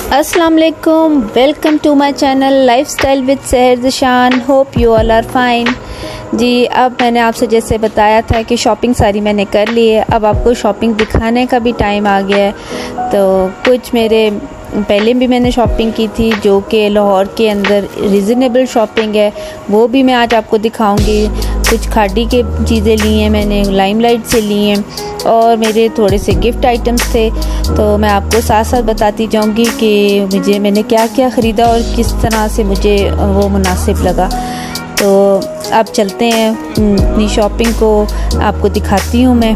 अस्सलाम वालेकुम, welcome to my channel lifestyle with Sahar Zeeshan. Hope you all are fine. जी, अब मैंने आपसे जैसे बताया था कि शॉपिंग सारी मैंने कर ली है। अब आपको शॉपिंग दिखाने का भी टाइम आ गया है। तो कुछ मेरे पहले भी मैंने शॉपिंग की थी जो कि लाहौर के अंदर रीज़नेबल शॉपिंग है, वो भी मैं आज आपको दिखाऊंगी। कुछ खाड़ी के चीज़ें ली हैं मैंने, लाइमलाइट से ली हैं, और मेरे थोड़े से गिफ्ट आइटम्स थे। तो मैं आपको साथ साथ बताती जाऊंगी कि मैंने क्या क्या ख़रीदा और किस तरह से मुझे वो मुनासिब लगा। तो अब चलते हैं अपनी शॉपिंग को आपको दिखाती हूँ मैं।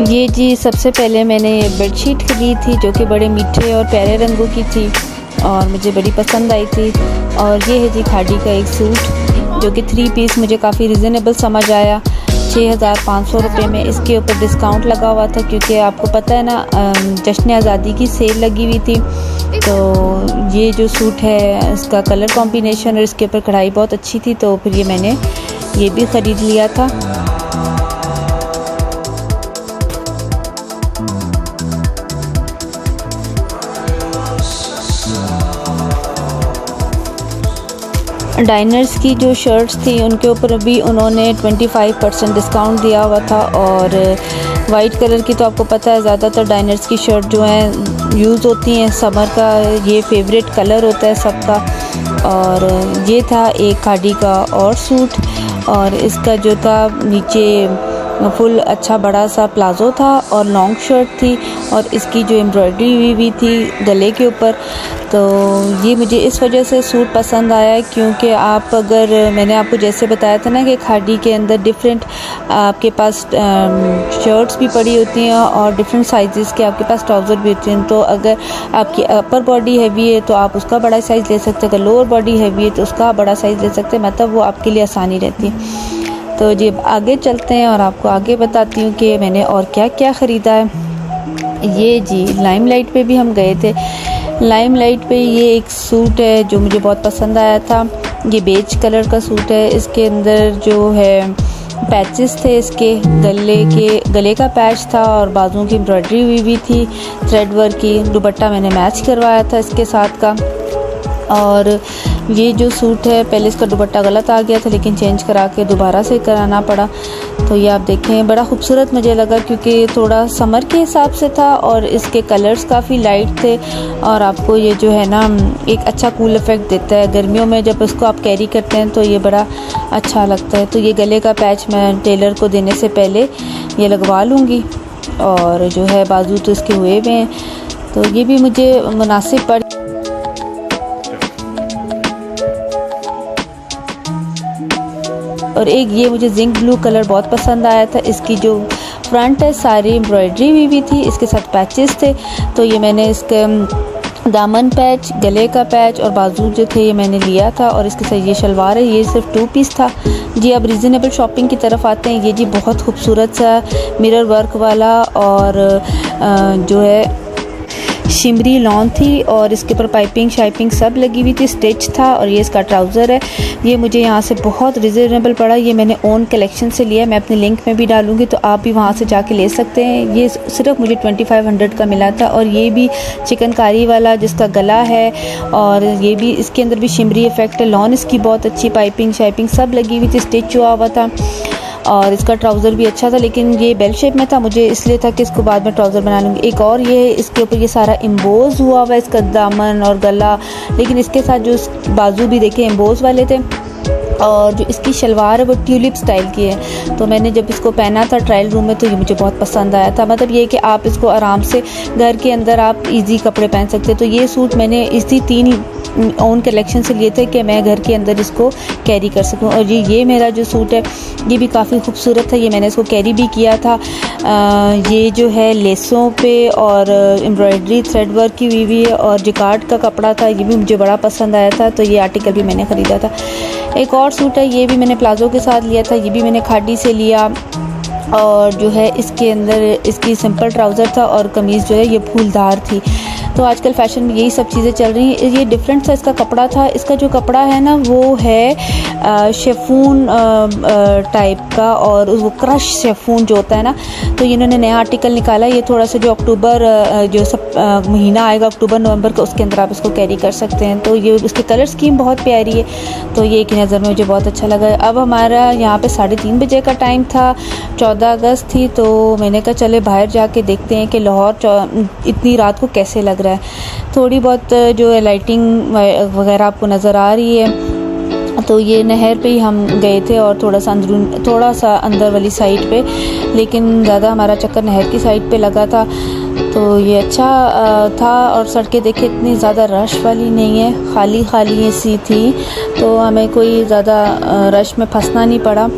ये जी, सबसे पहले मैंने ये बेडशीट खरीदी थी जो कि बड़े मीठे और प्यारे रंगों की थी और मुझे बड़ी पसंद आई थी। और ये है जी खाड़ी का एक सूट जो कि 3 पीस मुझे काफ़ी रिजनेबल समझ आया। 6500 रुपये में इसके ऊपर डिस्काउंट लगा हुआ था, क्योंकि आपको पता है ना जश्न आज़ादी की सेल लगी हुई थी। तो ये जो सूट है इसका कलर कॉम्बिनेशन और इसके ऊपर कढ़ाई बहुत अच्छी थी, तो फिर ये मैंने ये भी ख़रीद लिया था। डाइनर्स की जो शर्ट्स थी उनके ऊपर भी उन्होंने 25% डिस्काउंट दिया हुआ था। और वाइट कलर की तो आपको पता है ज़्यादातर डाइनर्स की शर्ट जो हैं यूज़ होती हैं, समर का ये फेवरेट कलर होता है सबका। और ये था एक खाड़ी का और सूट, और इसका जो था नीचे फुल अच्छा बड़ा सा प्लाज़ो था और लॉन्ग शर्ट थी, और इसकी जो एम्ब्रॉयडरी हुई थी गले के ऊपर। तो ये मुझे इस वजह से सूट पसंद आया क्योंकि आप अगर मैंने आपको जैसे बताया था ना कि खाड़ी के अंदर डिफरेंट आपके पास शर्ट्स भी पड़ी होती हैं और डिफरेंट साइज़ के आपके पास ट्राउज़र भी होते हैं। तो अगर आपकी अपर बॉडी हैवी है तो आप उसका बड़ा साइज़ ले सकते हैं, अगर लोअर बॉडी हैवी है तो उसका बड़ा साइज़ ले सकते हैं, मतलब वो आपके लिए आसानी रहती है। तो जी आगे चलते हैं और आपको आगे बताती हूँ कि मैंने और क्या क्या ख़रीदा है। ये जी लाइमलाइट पे भी हम गए थे। लाइमलाइट पे ये एक सूट है जो मुझे बहुत पसंद आया था। ये बेज कलर का सूट है, इसके अंदर जो है पैचेस थे, इसके गले का पैच था और बाजुओं की एम्ब्रॉयडरी हुई थी थ्रेड वर्क की। दुपट्टा मैंने मैच करवाया था इसके साथ का। और ये जो सूट है पहले इसका दुपट्टा गलत आ गया था, लेकिन चेंज करा के दोबारा से कराना पड़ा। तो ये आप देखें बड़ा खूबसूरत मुझे लगा क्योंकि थोड़ा समर के हिसाब से था और इसके कलर्स काफ़ी लाइट थे, और आपको ये जो है ना एक अच्छा कूल इफ़ेक्ट देता है गर्मियों में। जब इसको आप कैरी करते हैं तो ये बड़ा अच्छा लगता है। तो ये गले का पैच मैं टेलर को देने से पहले ये लगवा लूँगी, और जो है बाजू तो इसके हुए हुए हैं, तो ये भी मुझे मुनासिब पड़। और एक ये मुझे जिंक ब्लू कलर बहुत पसंद आया था। इसकी जो फ्रंट है सारी एम्ब्रॉयडरी हुई थी, इसके साथ पैचेस थे। तो ये मैंने इसके दामन पैच, गले का पैच और बाजू जो थे ये मैंने लिया था, और इसके साथ ये शलवार है, ये सिर्फ 2 पीस था। जी अब रीज़नेबल शॉपिंग की तरफ आते हैं। ये जी बहुत खूबसूरत सा मिरर वर्क वाला और जो है शिमरी लॉन थी, और इसके ऊपर पाइपिंग शाइपिंग सब लगी हुई थी, स्टिच था। और ये इसका ट्राउज़र है, ये मुझे यहाँ से बहुत रिजनेबल पड़ा। ये मैंने ओन कलेक्शन से लिया, मैं अपने लिंक में भी डालूंगी तो आप भी वहाँ से जाके ले सकते हैं। ये सिर्फ मुझे 2500 का मिला था। और ये भी चिकनकारी वाला जिसका गला है, और ये भी इसके अंदर भी शिमरी इफ़ेक्ट है। लॉन इसकी बहुत अच्छी पाइपिंग शाइपिंग सब लगी हुई थी, स्टिच हुआ था, और इसका ट्राउज़र भी अच्छा था, लेकिन ये बेल शेप में था, मुझे इसलिए था कि इसको बाद में ट्राउज़र बना लूँगी। एक और ये इसके ऊपर ये सारा एम्बोज हुआ हुआ है, इसका दामन और गला, लेकिन इसके साथ जो बाजू भी देखे एम्बोज वाले थे। और जो इसकी शलवार है वो ट्यूलिप स्टाइल की है। तो मैंने जब इसको पहना था ट्रायल रूम में तो ये मुझे बहुत पसंद आया था। मतलब ये कि आप इसको आराम से घर के अंदर आप इजी कपड़े पहन सकते हैं। तो ये सूट मैंने इसी 3 ओन कलेक्शन से लिए थे कि मैं घर के अंदर इसको कैरी कर सकूं। और ये मेरा जो सूट है ये भी काफ़ी खूबसूरत है, ये मैंने इसको कैरी भी किया था। ये जो है लेसों पे और एम्ब्रॉयडरी थ्रेड वर्क की हुई है और जिकार्ड का कपड़ा था, ये भी मुझे बड़ा पसंद आया था, तो ये आर्टिकल भी मैंने ख़रीदा था। एक और सूट है, ये भी मैंने प्लाज़ो के साथ लिया था, ये भी मैंने खाड़ी से लिया और जो है इसके अंदर इसकी सिंपल ट्राउज़र था और कमीज़ जो है ये फूलदार थी। तो आजकल फ़ैशन में यही सब चीज़ें चल रही हैं। ये डिफरेंट सा इसका कपड़ा था। इसका जो कपड़ा है ना वो है शेफून टाइप का, और वो क्रश शेफून जो होता है ना, तो इन्होंने नया आर्टिकल निकाला। ये थोड़ा सा जो अक्टूबर जो सब महीना आएगा अक्टूबर नवंबर का, उसके अंदर आप इसको कैरी कर सकते हैं। तो ये उसकी कलर स्कीम बहुत प्यारी है, तो ये एक नज़र में मुझे बहुत अच्छा लगा। अब हमारा यहाँ पे 3:30 बजे का टाइम था, 14 अगस्त थी, तो मैंने कहा चले बाहर जाके देखते हैं कि लाहौर इतनी रात को कैसे लग रहा है। थोड़ी बहुत जो है लाइटिंग वगैरह आपको नज़र आ रही है। तो ये नहर पे ही हम गए थे और थोड़ा सा अंदर वाली साइड पे, लेकिन ज़्यादा हमारा चक्कर नहर की साइड पे लगा था। तो ये अच्छा था, और सड़कें देखे इतनी ज़्यादा रश वाली नहीं है, खाली सी थी, तो हमें कोई ज़्यादा रश में फंसना नहीं पड़ा।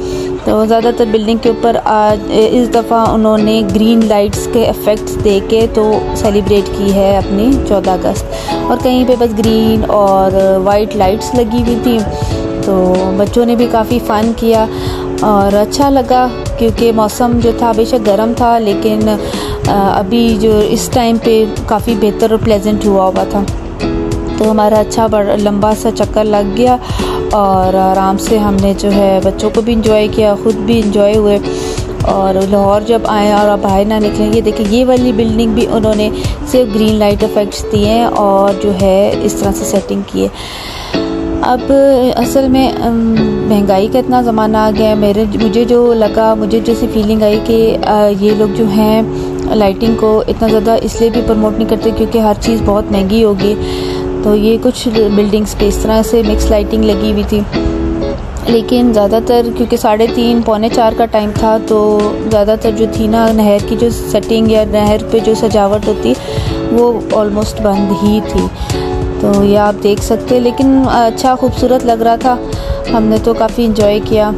तो ज़्यादातर बिल्डिंग के ऊपर आज इस दफ़ा उन्होंने ग्रीन लाइट्स के इफ़ेक्ट्स दे के तो सेलिब्रेट की है अपनी 14 अगस्त, और कहीं पे बस ग्रीन और वाइट लाइट्स लगी हुई थी। तो बच्चों ने भी काफ़ी फ़न किया और अच्छा लगा, क्योंकि मौसम जो था बेशक गर्म था, लेकिन अभी जो इस टाइम पे काफ़ी बेहतर और प्लेजेंट हुआ था। तो हमारा अच्छा बड़ा लंबा सा चक्कर लग गया और आराम से हमने जो है बच्चों को भी इंजॉय किया, ख़ुद भी इंजॉय हुए। और लाहौर जब आए और अब बाहर ना निकलें, ये देखिए ये वाली बिल्डिंग भी उन्होंने सिर्फ ग्रीन लाइट इफ़ेक्ट्स दिए हैं और जो है इस तरह से सेटिंग की है। अब असल में महंगाई का इतना ज़माना आ गया है, मुझे जैसी फीलिंग आई कि ये लोग जो हैं लाइटिंग को इतना ज़्यादा इसलिए भी प्रमोट नहीं करते क्योंकि हर चीज़ बहुत महंगी होगी। तो ये कुछ बिल्डिंग्स पे इस तरह से मिक्स लाइटिंग लगी हुई थी, लेकिन ज़्यादातर क्योंकि 3:30 पौने 4 का टाइम था, तो ज़्यादातर जो थी ना नहर की जो सेटिंग या नहर पे जो सजावट होती वो ऑलमोस्ट बंद ही थी। तो ये आप देख सकते हैं, लेकिन अच्छा खूबसूरत लग रहा था, हमने तो काफ़ी इंजॉय किया।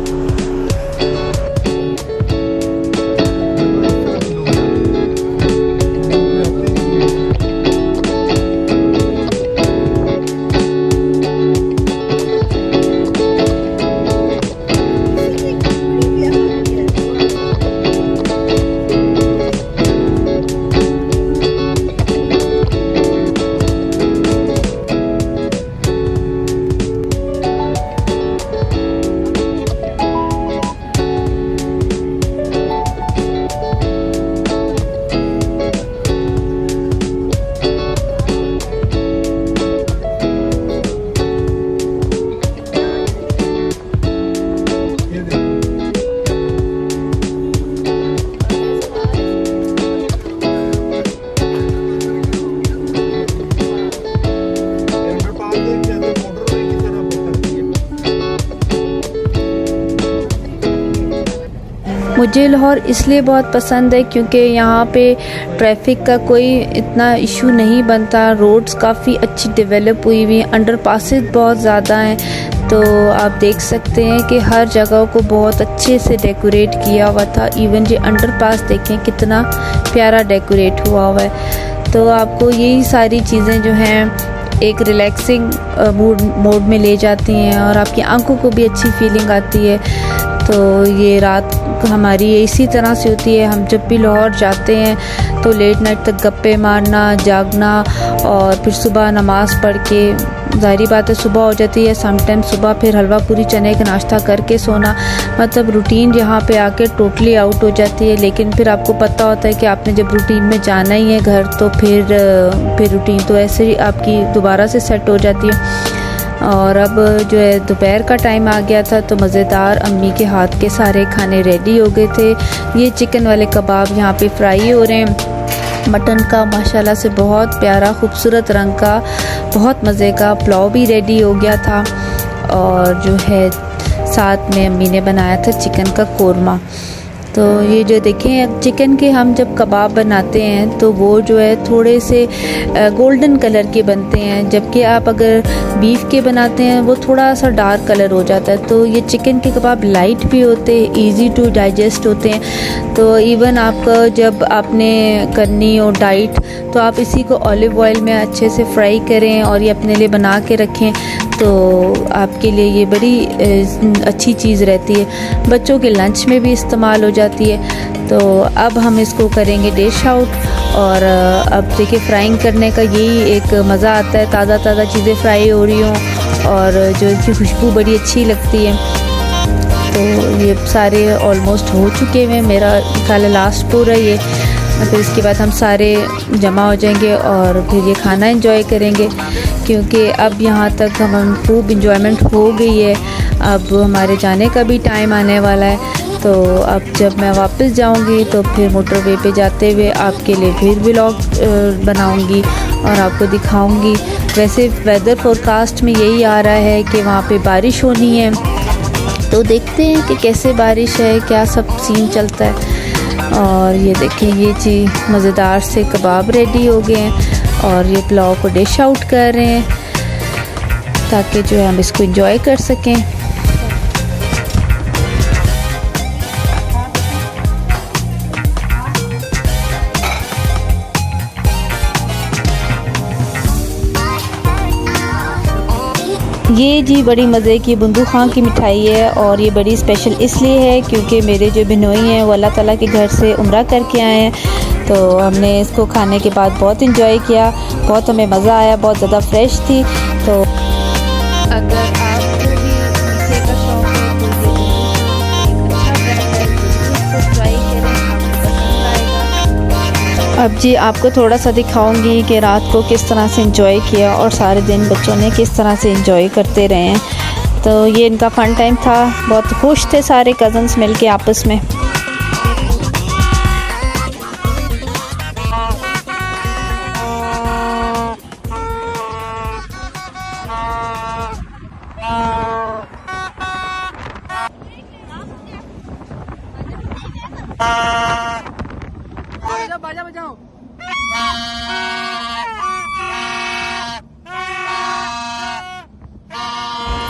मुझे लाहौर इसलिए बहुत पसंद है क्योंकि यहाँ पे ट्रैफिक का कोई इतना इशू नहीं बनता, रोड्स काफ़ी अच्छी डेवलप हुई हुई, अंडरपासेस बहुत ज़्यादा हैं। तो आप देख सकते हैं कि हर जगह को बहुत अच्छे से डेकोरेट किया हुआ था। इवन ये अंडरपास देखें कितना प्यारा डेकोरेट हुआ हुआ है। तो आपको यही सारी चीज़ें जो हैं एक रिलैक्सिंग मोड में ले जाती हैं और आपकी आंखों को भी अच्छी फीलिंग आती है। तो ये रात हमारी इसी तरह से होती है, हम जब भी लाहौर जाते हैं तो लेट नाइट तक गप्पे मारना, जागना, और फिर सुबह नमाज़ पढ़ के ज़ाहिरी बात है सुबह हो जाती है, समटाइम सुबह फिर हलवा पूरी चने का नाश्ता करके सोना, मतलब रूटीन यहाँ पे आके टोटली आउट हो जाती है। लेकिन फिर आपको पता होता है कि आपने जब रूटीन में जाना ही है घर, तो फिर रूटीन तो ऐसे ही आपकी दोबारा से सेट हो जाती है। और अब जो है दोपहर का टाइम आ गया था, तो मज़ेदार अम्मी के हाथ के सारे खाने रेडी हो गए थे। ये चिकन वाले कबाब यहाँ पे फ्राई हो रहे हैं, मटन का माशाल्लाह से बहुत प्यारा खूबसूरत रंग का बहुत मज़े का पुलाव भी रेडी हो गया था, और जो है साथ में अम्मी ने बनाया था चिकन का कोरमा। तो ये जो देखें चिकन के हम जब कबाब बनाते हैं तो वो जो है थोड़े से गोल्डन कलर के बनते हैं, जबकि आप अगर बीफ के बनाते हैं वो थोड़ा सा डार्क कलर हो जाता है। तो ये चिकन के कबाब लाइट भी होते हैं, इजी टू डाइजेस्ट होते हैं। तो इवन आपका जब आपने करनी हो डाइट तो आप इसी को ऑलिव ऑयल में अच्छे से फ्राई करें और ये अपने लिए बना के रखें, तो आपके लिए ये बड़ी अच्छी चीज़ रहती है, बच्चों के लंच में भी इस्तेमाल हो जाती है। तो अब हम इसको करेंगे डिश आउट। और अब देखिए फ्राइंग करने का यही एक मज़ा आता है, ताज़ा ताज़ा चीज़ें फ्राई हो रही हों और जो इसकी खुशबू बड़ी अच्छी लगती है। तो ये सारे ऑलमोस्ट हो चुके हैं, मेरा ख्याल है लास्ट पूरा ये। फिर इसके बाद हम सारे जमा हो जाएंगे और फिर ये खाना एंजॉय करेंगे, क्योंकि अब यहाँ तक हम खूब इंजॉयमेंट हो गई है। अब हमारे जाने का भी टाइम आने वाला है। तो अब जब मैं वापस जाऊंगी तो फिर मोटरवे पे जाते हुए आपके लिए फिर व्लॉग बनाऊंगी और आपको दिखाऊंगी। वैसे वेदर फोरकास्ट में यही आ रहा है कि वहाँ पे बारिश होनी है, तो देखते हैं कि कैसे बारिश है, क्या सब सीन चलता है। और ये देखिए ये जी मज़ेदार से कबाब रेडी हो गए हैं और ये पुलाव को डिश आउट कर रहे हैं ताकि जो है हम इसको एंजॉय कर सकें। ये जी बड़ी मज़े की बुंदू खां की मिठाई है और ये बड़ी स्पेशल इसलिए है क्योंकि मेरे जो बिनोई हैं वो अल्लाह ताला के घर से उम्रा करके आए हैं। तो हमने इसको खाने के बाद बहुत इंजॉय किया, बहुत हमें मज़ा आया, बहुत ज़्यादा फ्रेश थी। तो अगर आपको भी मीठे का शौक़ है तो ये एक अच्छा ब्रांड है, इसको ट्राई करें, आपको पसंद आएगा। अब जी आपको थोड़ा सा दिखाऊंगी कि रात को किस तरह से एंजॉय किया और सारे दिन बच्चों ने किस तरह से एंजॉय करते रहे हैं। तो ये इनका फ़न टाइम था, बहुत खुश थे सारे कज़न्स मिलके आपस में।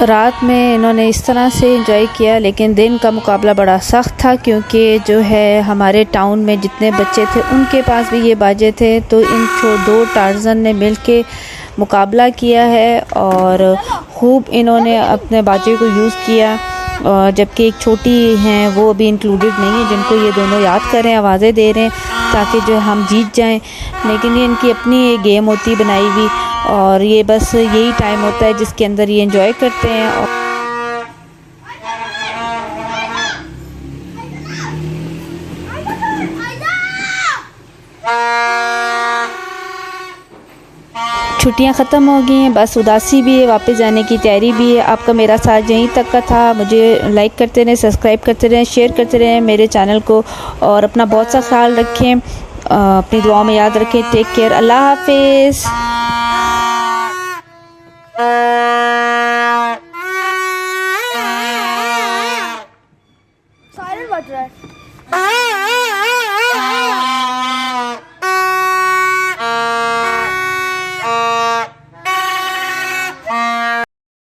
रात में इन्होंने इस तरह से एंजॉय किया, लेकिन दिन का मुकाबला बड़ा सख्त था क्योंकि जो है हमारे टाउन में जितने बच्चे थे उनके पास भी ये बाजे थे। तो इन दो टार्जन ने मिलके मुकाबला किया है और खूब इन्होंने अपने बाजे को यूज़ किया। और जबकि एक छोटी हैं वो अभी इंक्लूडेड नहीं है, जिनको ये दोनों याद कर रहे हैं, आवाज़ें दे रहे हैं ताकि जो हम जीत जाएं। लेकिन ये इनकी अपनी गेम होती बनाई हुई और ये बस यही टाइम होता है जिसके अंदर ये एंजॉय करते हैं। और छुट्टियां ख़त्म हो गई हैं, बस उदासी भी है, वापस जाने की तैयारी भी है। आपका मेरा साथ यहीं तक का था। मुझे लाइक करते रहें, सब्सक्राइब करते रहें, शेयर करते रहें मेरे चैनल को और अपना बहुत सा ख्याल रखें, अपनी दुआओं में याद रखें। टेक केयर, अल्लाह हाफिज़। साइलेंट बज रहा है।